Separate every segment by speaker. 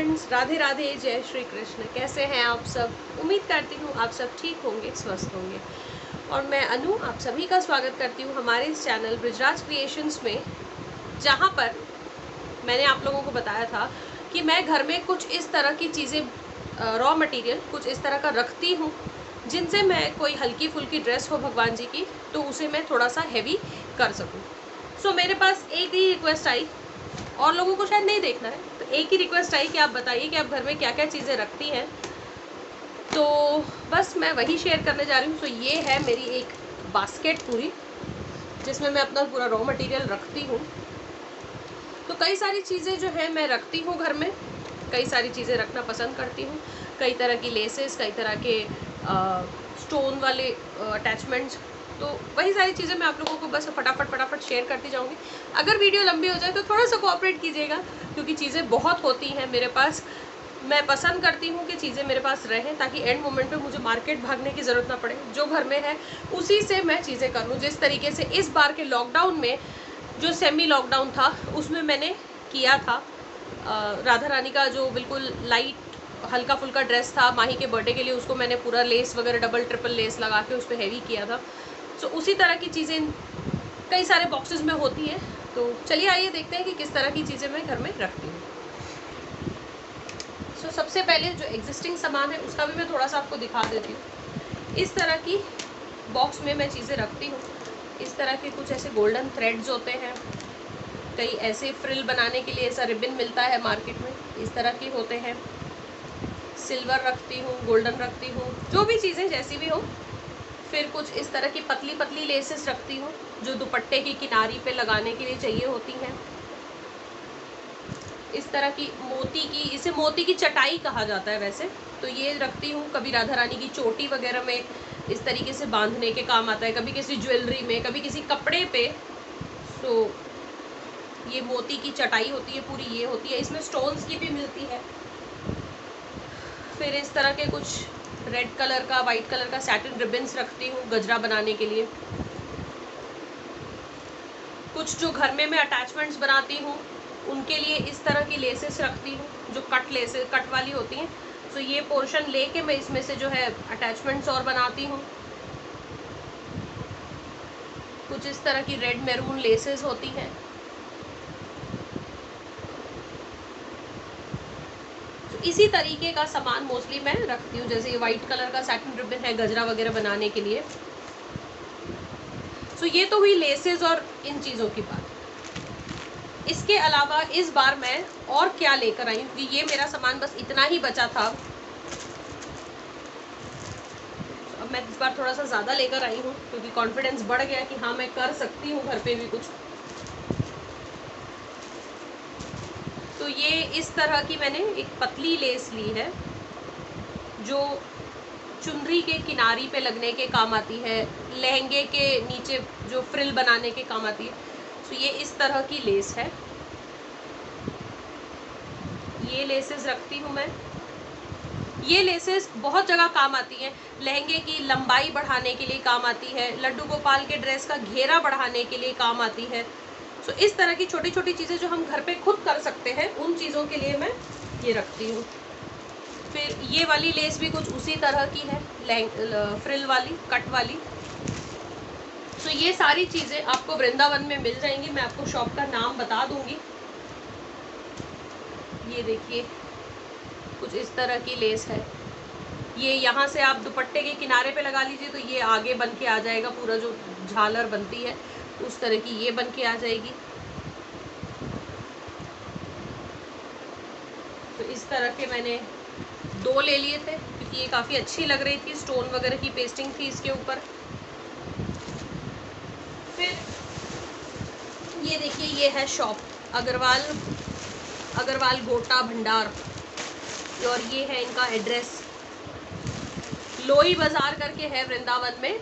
Speaker 1: Friends, Radhe Radhe, जय श्री कृष्ण। कैसे हैं आप सब? उम्मीद करती हूँ आप सब ठीक होंगे, स्वस्थ होंगे। और मैं अनु आप सभी का स्वागत करती हूँ हमारे इस चैनल बृजराज क्रिएशंस में, जहाँ पर मैंने आप लोगों को बताया था कि मैं घर में कुछ इस तरह की चीज़ें, रॉ मटेरियल कुछ इस तरह का रखती हूँ जिनसे मैं कोई हल्की फुल्की ड्रेस हो भगवान जी की, तो उसे मैं थोड़ा सा हैवी कर सकूँ। सो मेरे पास एक ही रिक्वेस्ट आई, और लोगों को शायद नहीं देखना है, तो एक ही रिक्वेस्ट आई कि आप बताइए कि आप घर में क्या क्या चीज़ें रखती हैं। तो बस मैं वही शेयर करने जा रही हूँ। तो ये है मेरी एक बास्केट पूरी, जिसमें मैं अपना पूरा रॉ मटेरियल रखती हूँ। तो कई सारी चीज़ें जो है मैं रखती हूँ घर में, कई सारी चीज़ें रखना पसंद करती हूँ। कई तरह की लेसेस, कई तरह के स्टोन वाले अटैचमेंट्स। तो वही सारी चीज़ें मैं आप लोगों को बस फटाफट शेयर करती जाऊँगी। अगर वीडियो लंबी हो जाए तो थोड़ा सा कोऑपरेट कीजिएगा, क्योंकि चीज़ें बहुत होती हैं मेरे पास। मैं पसंद करती हूँ कि चीज़ें मेरे पास रहें, ताकि एंड मोमेंट पे मुझे मार्केट भागने की ज़रूरत ना पड़े। जो घर में है उसी से मैं चीज़ें कर लूँ। जिस तरीके से इस बार के लॉकडाउन में, जो सेमी लॉकडाउन था, उसमें मैंने किया था, राधा रानी का जो बिल्कुल लाइट हल्का फुल्का ड्रेस था माही के बर्थडे के लिए, उसको मैंने पूरा लेस वगैरह डबल ट्रिपल लेस लगा के उस पर हैवी किया था। सो उसी तरह की चीज़ें कई सारे बॉक्सेस में होती हैं। तो चलिए आइए देखते हैं कि किस तरह की चीज़ें मैं घर में रखती हूँ। सो सबसे पहले जो एग्जिस्टिंग सामान है उसका भी मैं थोड़ा सा आपको दिखा देती हूँ। इस तरह की बॉक्स में मैं चीज़ें रखती हूँ। इस तरह के कुछ ऐसे गोल्डन थ्रेड्स होते हैं, कई ऐसे फ्रिल बनाने के लिए ऐसा रिबन मिलता है मार्केट में, इस तरह के होते हैं। सिल्वर रखती हूँ, गोल्डन रखती हूँ, जो भी चीज़ें जैसी भी हो। फिर कुछ इस तरह की पतली पतली लेसेस रखती हूँ, जो दुपट्टे की किनारी पे लगाने के लिए चाहिए होती हैं। इस तरह की मोती की, इसे मोती की चटाई कहा जाता है वैसे, तो ये रखती हूँ। कभी राधा रानी की चोटी वगैरह में इस तरीके से बांधने के काम आता है, कभी किसी ज्वेलरी में, कभी किसी कपड़े पे। तो ये मोती की चटाई होती है पूरी, ये होती है। इसमें स्टोन्स की भी मिलती है। फिर इस तरह के कुछ रेड कलर का, वाइट कलर का सैटिन रिबन्स रखती हूँ गजरा बनाने के लिए। कुछ जो घर में मैं अटैचमेंट्स बनाती हूँ उनके लिए इस तरह की लेसेस रखती हूँ, जो कट लेसेस, कट वाली होती हैं। तो ये पोर्शन लेके मैं इसमें से जो है अटैचमेंट्स और बनाती हूँ। कुछ इस तरह की रेड मैरून लेसेस होती हैं। तो इसी तरीके का सामान मोस्टली मैं रखती हूँ। जैसे ये वाइट कलर का सैटिन रिबन है गजरा वगैरह बनाने के लिए। तो ये तो हुई लेसेस और इन चीज़ों की बात। इसके अलावा इस बार मैं और क्या लेकर आई हूँ, क्योंकि ये मेरा सामान बस इतना ही बचा था। अब मैं इस बार थोड़ा सा ज़्यादा लेकर आई हूँ, क्योंकि कॉन्फिडेंस बढ़ गया कि हाँ मैं कर सकती हूँ घर पे भी कुछ। तो ये इस तरह की मैंने एक पतली लेस ली है, जो चुनरी के किनारी पे लगने के काम आती है, लहंगे के नीचे जो फ्रिल बनाने के काम आती है। तो ये इस तरह की लेस है। ये लेसेस रखती हूँ मैं। ये लेसेस बहुत जगह काम आती हैं। लहंगे की लंबाई बढ़ाने के लिए काम आती है, लड्डू गोपाल के ड्रेस का घेरा बढ़ाने के लिए काम आती है। तो इस तरह की छोटी छोटी चीज़ें जो हम घर पे खुद कर सकते हैं, उन चीज़ों के लिए मैं ये रखती हूँ। फिर ये वाली लेस भी कुछ उसी तरह की है, फ्रिल वाली, कट वाली। तो ये सारी चीज़ें आपको वृंदावन में मिल जाएंगी। मैं आपको शॉप का नाम बता दूंगी। ये देखिए कुछ इस तरह की लेस है। ये यहाँ से आप दुपट्टे के किनारे पे लगा लीजिए, तो ये आगे बन के आ जाएगा, पूरा जो झालर बनती है उस तरह की ये बन के आ जाएगी। तो इस तरह के मैंने 2 ले लिए थे, क्योंकि ये काफ़ी अच्छी लग रही थी, स्टोन वगैरह की पेस्टिंग थी इसके ऊपर। फिर ये देखिए, ये है शॉप अग्रवाल गोटा भंडार, और ये है इनका एड्रेस। लोई बाजार करके है वृंदावन में,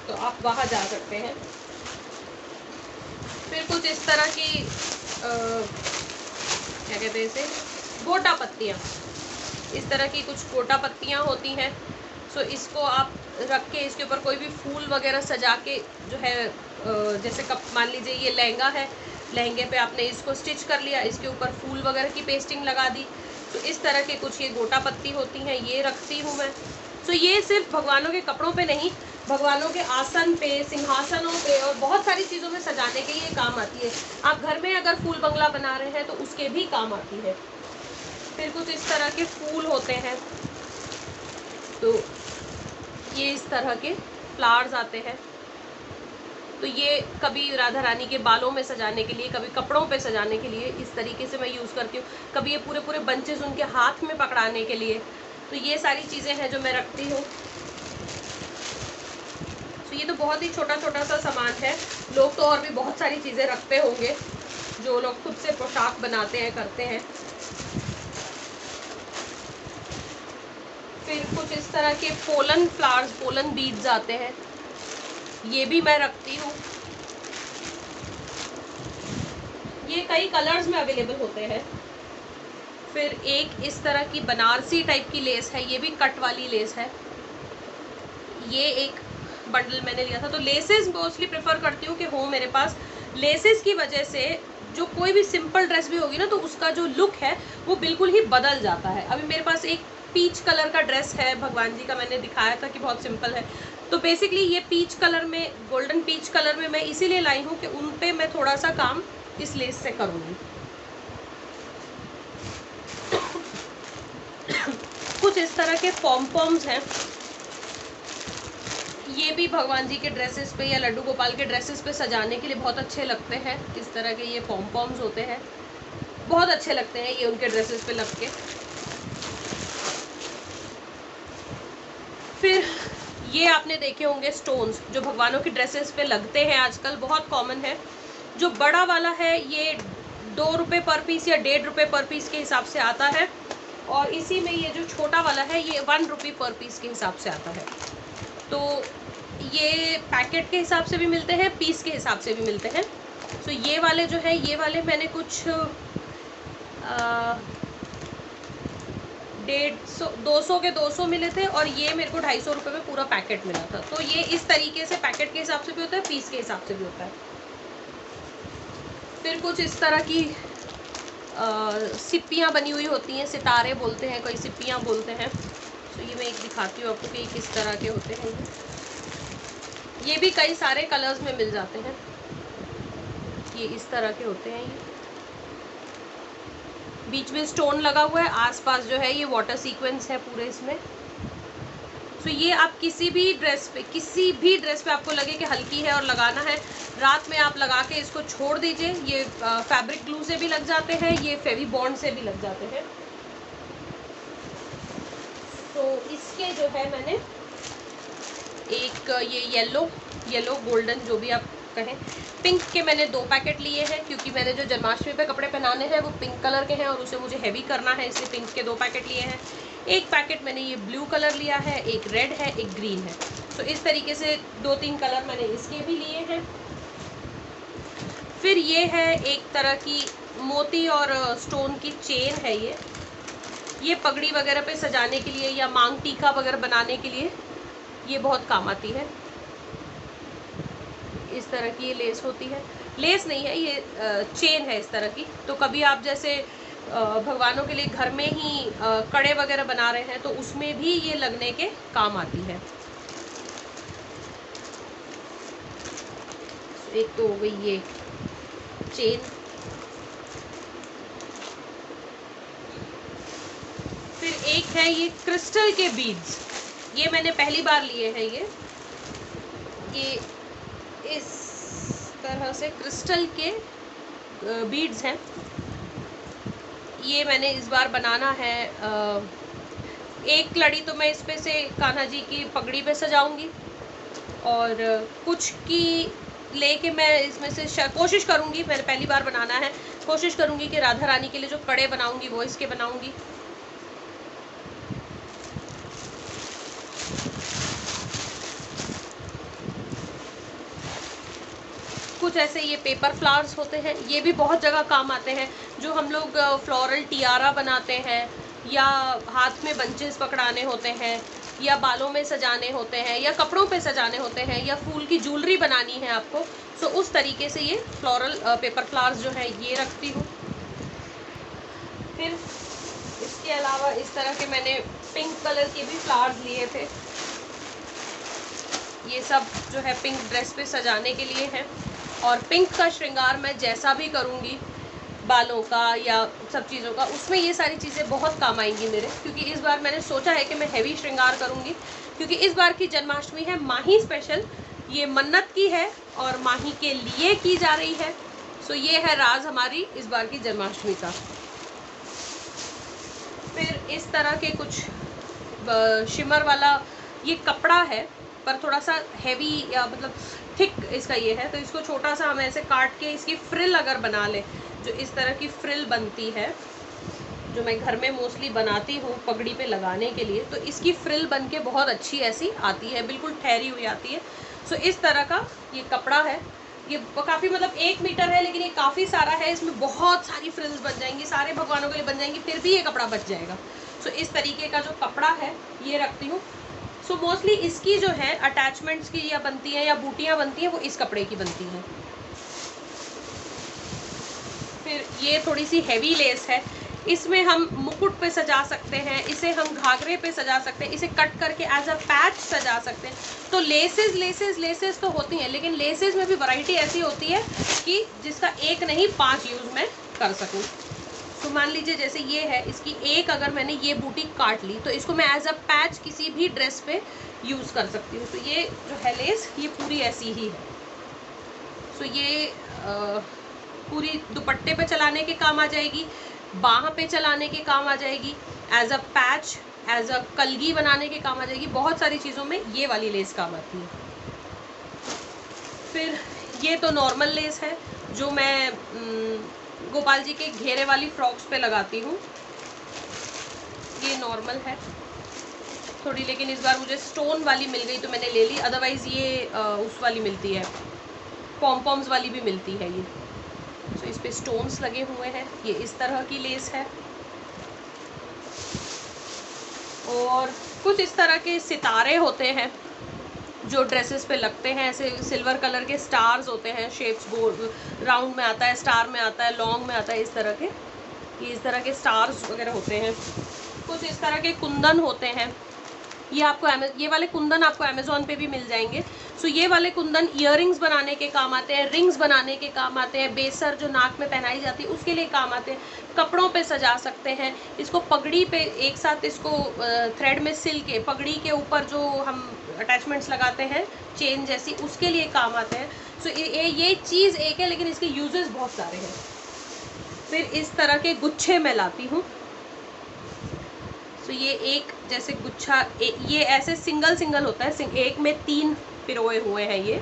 Speaker 1: तो आप वहाँ जा सकते हैं। फिर कुछ इस तरह की क्या कहते हैं इसे, गोटा पत्तियाँ। इस तरह की कुछ गोटा पत्तियाँ होती हैं। सो इसको आप रख के इसके ऊपर कोई भी फूल वगैरह सजा के जो है, जैसे कप मान लीजिए ये लहंगा है, लहंगे पे आपने इसको स्टिच कर लिया, इसके ऊपर फूल वगैरह की पेस्टिंग लगा दी। तो इस तरह के कुछ ये गोटा पत्ती होती हैं, ये रखती हूँ मैं। तो ये सिर्फ भगवानों के कपड़ों पे नहीं, भगवानों के आसन पे, सिंहासनों पे और बहुत सारी चीज़ों में सजाने के ये काम आती है। आप घर में अगर फूल बंगला बना रहे हैं तो उसके भी काम आती है। फिर कुछ इस तरह के फूल होते हैं, तो ये इस तरह के फ्लावर्स आते हैं। तो ये कभी राधा रानी के बालों में सजाने के लिए, कभी कपड़ों पे सजाने के लिए इस तरीके से मैं यूज़ करती हूँ। कभी ये पूरे पूरे बंचेस उनके हाथ में पकड़ाने के लिए। तो ये सारी चीज़ें हैं जो मैं रखती हूँ। तो ये तो बहुत ही छोटा छोटा सा सामान है। लोग तो और भी बहुत सारी चीज़ें रखते होंगे, जो लोग खुद से पोशाक बनाते हैं, करते हैं। फिर कुछ इस तरह के पोलन फ्लावर्स, पोलन बीड्स आते हैं, ये भी मैं रखती हूँ। ये कई कलर्स में अवेलेबल होते हैं। फिर एक इस तरह की बनारसी टाइप की लेस है, ये भी कट वाली लेस है। ये एक बंडल मैंने लिया था। तो लेसेस मोस्टली प्रेफर करती हूँ कि हो मेरे पास। लेसेस की वजह से जो कोई भी सिंपल ड्रेस भी होगी ना, तो उसका जो लुक है वो बिल्कुल ही बदल जाता है। अभी मेरे पास एक पीच कलर का ड्रेस है भगवान जी का, मैंने दिखाया था कि बहुत सिंपल है। तो बेसिकली ये पीच कलर में, गोल्डन पीच कलर में मैं इसीलिए लाई हूँ कि उन पे मैं थोड़ा सा काम इस लेस से करूँगी। कुछ इस तरह के पॉम-पॉम्स हैं, ये भी भगवान जी के ड्रेसेस पे या लड्डू गोपाल के ड्रेसेस पे सजाने के लिए बहुत अच्छे लगते हैं। इस तरह के ये पॉम-पॉम्स होते हैं, बहुत अच्छे लगते हैं ये उनके ड्रेसेस पे लग के। फिर ये आपने देखे होंगे स्टोन्स, जो भगवानों की ड्रेसेस पे लगते हैं आजकल, बहुत कॉमन है। जो बड़ा वाला है ये 2 रुपये पर पीस या 1.5 रुपये पर पीस के हिसाब से आता है, और इसी में ये जो छोटा वाला है ये 1 रुपये पर पीस के हिसाब से आता है। तो ये पैकेट के हिसाब से भी मिलते हैं, पीस के हिसाब से भी मिलते हैं। तो ये वाले जो है, ये वाले मैंने कुछ 150 200 के 200 मिले थे, और ये मेरे को 250 रुपये में पूरा पैकेट मिला था। तो ये इस तरीके से पैकेट के हिसाब से भी होता है, पीस के हिसाब से भी होता है। फिर कुछ इस तरह की सिप्पियाँ बनी हुई होती हैं, सितारे बोलते हैं, कोई सिप्पियाँ बोलते हैं। तो ये मैं एक दिखाती हूँ आपको कि किस तरह के होते हैं। ये भी कई सारे कलर्स में मिल जाते हैं। ये इस तरह के होते हैं। ये बीच में स्टोन लगा हुआ है, आसपास जो है ये वाटर सीक्वेंस है पूरे इसमें। तो ये आप किसी भी ड्रेस पे आपको लगे कि हल्की है और लगाना है, रात में आप लगा के इसको छोड़ दीजिए। ये फैब्रिक ग्लू से भी लग जाते हैं, ये फेवी बॉन्ड से भी लग जाते हैं। तो इसके जो है मैंने एक ये येलो गोल्डन जो भी आप कहें, पिंक के मैंने 2 पैकेट लिए हैं, क्योंकि मैंने जो जन्माष्टमी पे कपड़े पहनाने हैं वो पिंक कलर के हैं और उसे मुझे हैवी करना है, इसलिए पिंक के 2 पैकेट लिए हैं। एक पैकेट मैंने ये ब्लू कलर लिया है, एक रेड है, एक ग्रीन है। तो इस तरीके से 2-3 कलर मैंने इसके भी लिए हैं। फिर ये है एक तरह की मोती और स्टोन की चेन है। ये पगड़ी वगैरह पे सजाने के लिए या मांग टीका वगैरह बनाने के लिए ये बहुत काम आती है। इस तरह की ये लेस होती है, लेस नहीं है, ये चेन है इस तरह की। तो कभी आप जैसे भगवानों के लिए घर में ही कड़े वगैरह बना रहे हैं तो उसमें भी ये लगने के काम आती है। एक तो हो गई ये चेन। फिर एक है ये क्रिस्टल के बीड्स, ये मैंने पहली बार लिए हैं। ये इस तरह से क्रिस्टल के बीड्स हैं। ये मैंने इस बार बनाना है। एक लड़ी तो मैं इस पे से कान्हा जी की पगड़ी पे सजाऊंगी, और कुछ की लेके मैं इसमें से कोशिश करूंगी, मैंने पहली बार बनाना है, कोशिश करूंगी कि राधा रानी के लिए जो कड़े बनाऊंगी वो इसके बनाऊंगी। कुछ ऐसे ये पेपर फ्लावर्स होते हैं, ये भी बहुत जगह काम आते हैं। जो हम लोग फ्लोरल टियारा बनाते हैं, या हाथ में बंचेस पकड़ाने होते हैं, या बालों में सजाने होते हैं, या कपड़ों पे सजाने होते हैं, या फूल की ज्वेलरी बनानी है आपको, सो उस तरीके से ये फ्लोरल पेपर फ्लावर्स जो है ये रखती हूँ। फिर इसके अलावा इस तरह के मैंने पिंक कलर के भी फ्लावर्स लिए थे। ये सब जो है पिंक ड्रेस पे सजाने के लिए है। और पिंक का श्रृंगार मैं जैसा भी करूँगी, बालों का या सब चीज़ों का, उसमें ये सारी चीज़ें बहुत काम आएंगी मेरे, क्योंकि इस बार मैंने सोचा है कि मैं हैवी श्रृंगार करूँगी, क्योंकि इस बार की जन्माष्टमी है माही स्पेशल, ये मन्नत की है और माही के लिए की जा रही है। सो ये है राज हमारी इस बार की जन्माष्टमी का। फिर इस तरह के कुछ शिमर वाला ये कपड़ा है, पर थोड़ा सा हैवी या मतलब थिक इसका ये है, तो इसको छोटा सा हम ऐसे काट के इसकी फ्रिल अगर बना ले, जो इस तरह की फ्रिल बनती है, जो मैं घर में मोस्टली बनाती हूँ पगड़ी पे लगाने के लिए, तो इसकी फ्रिल बन के बहुत अच्छी ऐसी आती है, बिल्कुल ठहरी हुई आती है। सो इस तरह का ये कपड़ा है, ये काफ़ी मतलब 1 मीटर है, लेकिन ये काफ़ी सारा है, इसमें बहुत सारी फ्रिल्स बन जाएंगी, सारे भगवानों के लिए बन जाएंगी, फिर भी ये कपड़ा बच जाएगा। सो इस तरीके का जो कपड़ा है ये रखती हूँ। सो मोस्टली इसकी जो है अटैचमेंट्स की या बनती है या बूटियाँ बनती हैं, वो इस कपड़े की बनती हैं। फिर ये थोड़ी सी हैवी लेस है, इसमें हम मुकुट पे सजा सकते हैं, इसे हम घाघरे पे सजा सकते हैं, इसे कट करके एज अ पैच सजा सकते हैं। तो लेसेस तो होती हैं, लेकिन लेसेस में भी वैरायटी ऐसी होती है कि जिसका एक नहीं 5 यूज़ मैं कर सकूं। तो मान लीजिए जैसे ये है, इसकी एक अगर मैंने ये बूटी काट ली, तो इसको मैं एज अ पैच किसी भी ड्रेस पे यूज़ कर सकती हूँ। तो ये जो है लेस, ये पूरी ऐसी ही है। सो ये पूरी दुपट्टे पे चलाने के काम आ जाएगी, बाह पे चलाने के काम आ जाएगी, as a patch, as a कलगी बनाने के काम आ जाएगी, बहुत सारी चीज़ों में ये वाली लेस काम आती है। फिर ये तो नॉर्मल लेस है जो मैं गोपाल जी के घेरे वाली फ्रॉक्स पे लगाती हूँ, ये नॉर्मल है थोड़ी, लेकिन इस बार मुझे स्टोन वाली मिल गई तो मैंने ले ली, अदरवाइज़ ये उस वाली मिलती है, पॉम्पॉम्स वाली भी मिलती है ये। सो इस पे स्टोन्स लगे हुए हैं, ये इस तरह की लेस है। और कुछ इस तरह के सितारे होते हैं जो ड्रेसेस पे लगते हैं, ऐसे सिल्वर कलर के स्टार्स होते हैं, शेप्स गोल राउंड में आता है, स्टार में आता है, लॉन्ग में आता है, इस तरह के, ये इस तरह के स्टार्स वगैरह होते हैं। कुछ इस तरह के कुंदन होते हैं, ये आपको ये वाले कुंदन आपको अमेज़ॉन पे भी मिल जाएंगे। सो ये वाले कुंदन इयररिंग्स बनाने के काम आते हैं, रिंग्स बनाने के काम आते हैं, बेसर जो नाक में पहनाई जाती है उसके लिए काम आते हैं, कपड़ों पे सजा सकते हैं, इसको पगड़ी पे एक साथ इसको थ्रेड में सिल के पगड़ी के ऊपर जो हम अटैचमेंट्स लगाते हैं चेन जैसी, उसके लिए काम आते हैं। सो ये चीज़ एक है, लेकिन इसके यूजेस बहुत सारे हैं। फिर इस तरह के गुच्छे मैं लाती हूँ। तो ये एक जैसे गुच्छा ये ऐसे सिंगल होता है, एक में 3 पिरोए हुए हैं, ये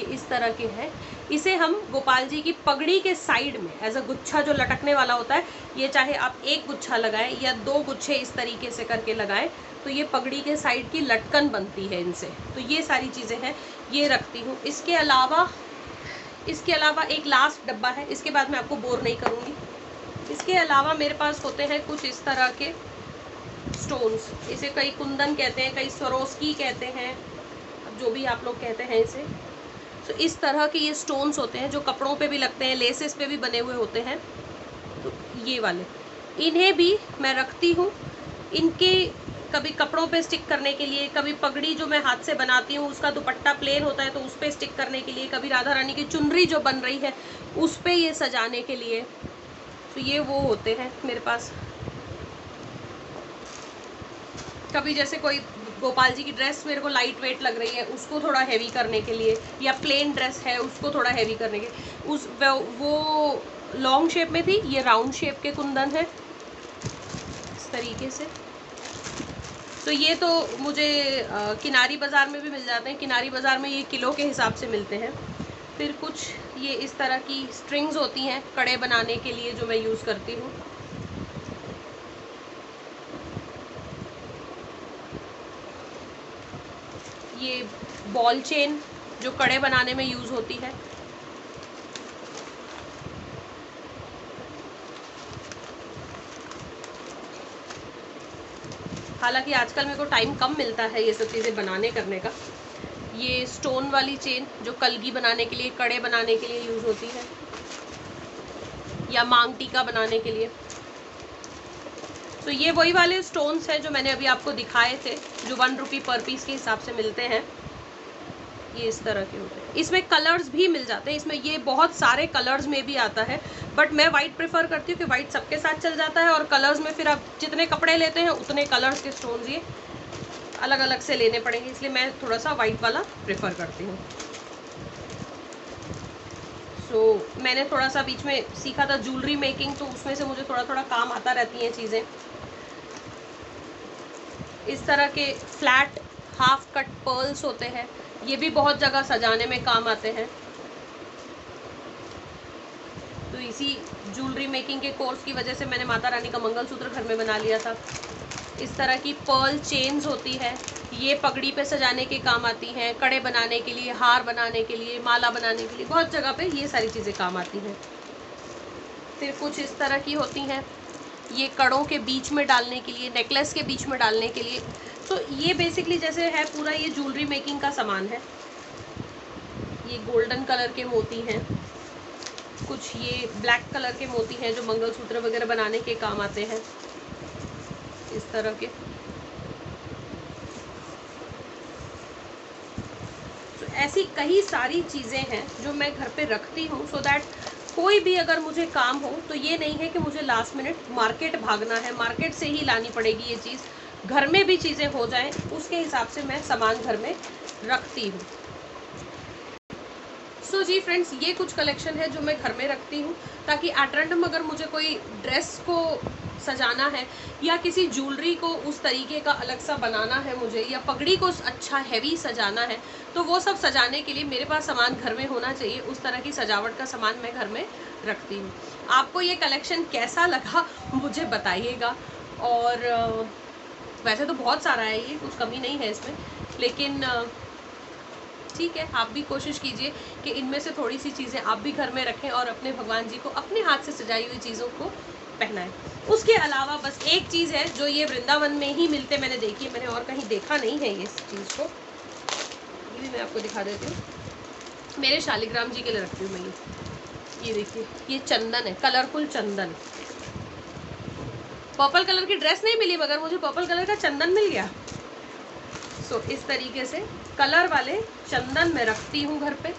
Speaker 1: इस तरह के हैं। इसे हम गोपाल जी की पगड़ी के साइड में एज अ गुच्छा जो लटकने वाला होता है, ये चाहे आप 1 गुच्छा लगाएं या 2 गुच्छे इस तरीके से करके लगाएं, तो ये पगड़ी के साइड की लटकन बनती है इनसे। तो ये सारी चीज़ें हैं, ये रखती हूँ। इसके अलावा एक लास्ट डब्बा है, इसके बाद मैं आपको बोर नहीं करूँगी। इसके अलावा मेरे पास होते हैं कुछ इस तरह के स्टोन्स, इसे कई कुंदन कहते हैं, कई स्वरोस्की कहते हैं, जो भी आप लोग कहते हैं इसे। तो इस तरह के ये स्टोन्स होते हैं जो कपड़ों पे भी लगते हैं, लेसेस पे भी बने हुए होते हैं। तो ये वाले, इन्हें भी मैं रखती हूँ, इनके कभी कपड़ों पे स्टिक करने के लिए, कभी पगड़ी जो मैं हाथ से बनाती हूँ उसका दुपट्टा प्लेन होता है तो उस पर स्टिक करने के लिए, कभी राधा रानी की चुनरी जो बन रही है उस पर ये सजाने के लिए। तो ये वो होते हैं मेरे पास। कभी जैसे कोई गोपाल जी की ड्रेस मेरे को लाइट वेट लग रही है, उसको थोड़ा हैवी करने के लिए, या प्लेन ड्रेस है उसको थोड़ा हैवी करने के, वो लॉन्ग शेप में थी, ये राउंड शेप के कुंदन है इस तरीके से। तो ये तो मुझे किनारी बाज़ार में भी मिल जाते हैं, किनारी बाज़ार में ये किलो के हिसाब से मिलते हैं। फिर कुछ ये इस तरह की स्ट्रिंग्स होती हैं कड़े बनाने के लिए जो मैं यूज़ करती हूँ। ये बॉल चेन जो कड़े बनाने में यूज़ होती है। हालांकि आजकल मेरे को टाइम कम मिलता है ये सब चीज़ें बनाने करने का। ये स्टोन वाली चेन जो कलगी बनाने के लिए, कड़े बनाने के लिए यूज़ होती है, या मांग टीका बनाने के लिए। तो ये वही वाले स्टोन्स हैं जो मैंने अभी आपको दिखाए थे, जो 1 रुपी पर पीस के हिसाब से मिलते हैं। ये इस तरह के होते हैं। इसमें कलर्स भी मिल जाते हैं, इसमें ये बहुत सारे कलर्स में भी आता है, बट मैं वाइट प्रेफर करती हूँ कि वाइट सबके साथ चल जाता है, और कलर्स में फिर आप जितने कपड़े लेते हैं उतने कलर्स के स्टोन्स ये अलग अलग से लेने पड़ेंगे, इसलिए मैं थोड़ा सा वाइट वाला प्रेफर करती हूँ। मैंने थोड़ा सा बीच में सीखा था ज्वेलरी मेकिंग, तो उसमें से मुझे थोड़ा थोड़ा काम आता रहती हैं चीज़ें। इस तरह के फ्लैट हाफ कट पर्ल्स होते हैं, ये भी बहुत जगह सजाने में काम आते हैं। तो इसी ज्वेलरी मेकिंग के कोर्स की वजह से मैंने माता रानी का मंगलसूत्र घर में बना लिया था। इस तरह की पर्ल चेन्स होती है, ये पगड़ी पे सजाने के काम आती हैं, कड़े बनाने के लिए, हार बनाने के लिए, माला बनाने के लिए, बहुत जगह पे ये सारी चीज़ें काम आती हैं। फिर कुछ इस तरह की होती हैं, ये कड़ों के बीच में डालने के लिए, नेकलेस के बीच में डालने के लिए। तो ये बेसिकली जैसे है पूरा ये ज्वेलरी मेकिंग का सामान है। ये गोल्डन कलर के मोती हैं, कुछ ये ब्लैक कलर के मोती हैं जो मंगलसूत्र वगैरह बनाने के काम आते हैं, इस तरह के। तो ऐसी कई सारी चीज़ें हैं जो मैं घर पे रखती हूँ, सो दैट कोई भी अगर मुझे काम हो तो ये नहीं है कि मुझे लास्ट मिनट मार्केट भागना है, मार्केट से ही लानी पड़ेगी ये चीज़। घर में भी चीज़ें हो जाएं, उसके हिसाब से मैं सामान घर में रखती हूँ। सो जी फ्रेंड्स, ये कुछ कलेक्शन है जो मैं घर में रखती हूँ, ताकि एट रैंडम अगर मुझे कोई ड्रेस को सजाना है, या किसी ज्वेलरी को उस तरीके का अलग सा बनाना है मुझे, या पगड़ी को अच्छा हैवी सजाना है, तो वो सब सजाने के लिए मेरे पास सामान घर में होना चाहिए। उस तरह की सजावट का सामान मैं घर में रखती हूँ। आपको ये कलेक्शन कैसा लगा मुझे बताइएगा। और वैसे तो बहुत सारा है, ये कुछ कमी नहीं है इसमें, लेकिन ठीक है, आप भी कोशिश कीजिए कि इनमें से थोड़ी सी चीज़ें आप भी घर में रखें और अपने भगवान जी को अपने हाथ से सजाई हुई चीज़ों को पहनाएं। उसके अलावा बस एक चीज़ है जो ये वृंदावन में ही मिलते मैंने देखी है, मैंने और कहीं देखा नहीं है ये चीज़ को। ये भी मैं आपको दिखा देती हूँ, मेरे शालिग्राम जी के लिए रखती हूँ मैं ये देखिए, ये चंदन है, कलरफुल चंदन। पर्पल कलर की ड्रेस नहीं मिली, मगर मुझे पर्पल कलर का चंदन मिल गया। सो इस तरीके से कलर वाले चंदन मैं रखती हूँ घर पे,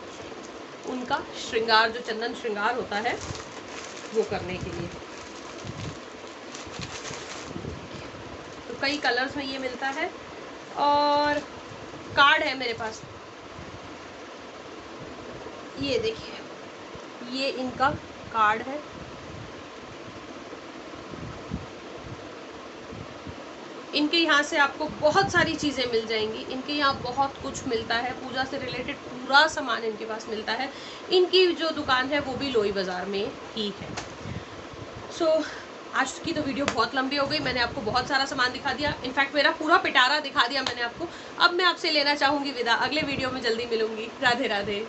Speaker 1: उनका श्रृंगार, जो चंदन श्रृंगार होता है वो करने के लिए। तो कई कलर्स में ये मिलता है। और कार्ड है मेरे पास, ये देखिए, ये इनका कार्ड है। इनके यहाँ से आपको बहुत सारी चीज़ें मिल जाएंगी, इनके यहाँ बहुत कुछ मिलता है, पूजा से रिलेटेड पूरा सामान इनके पास मिलता है। इनकी जो दुकान है वो भी लोई बाज़ार में ही है। सो आज की तो वीडियो बहुत लंबी हो गई, मैंने आपको बहुत सारा सामान दिखा दिया, इनफैक्ट मेरा पूरा पिटारा दिखा दिया मैंने आपको। अब मैं आपसे लेना चाहूँगी विदा, अगले वीडियो में जल्दी मिलूँगी। राधे राधे।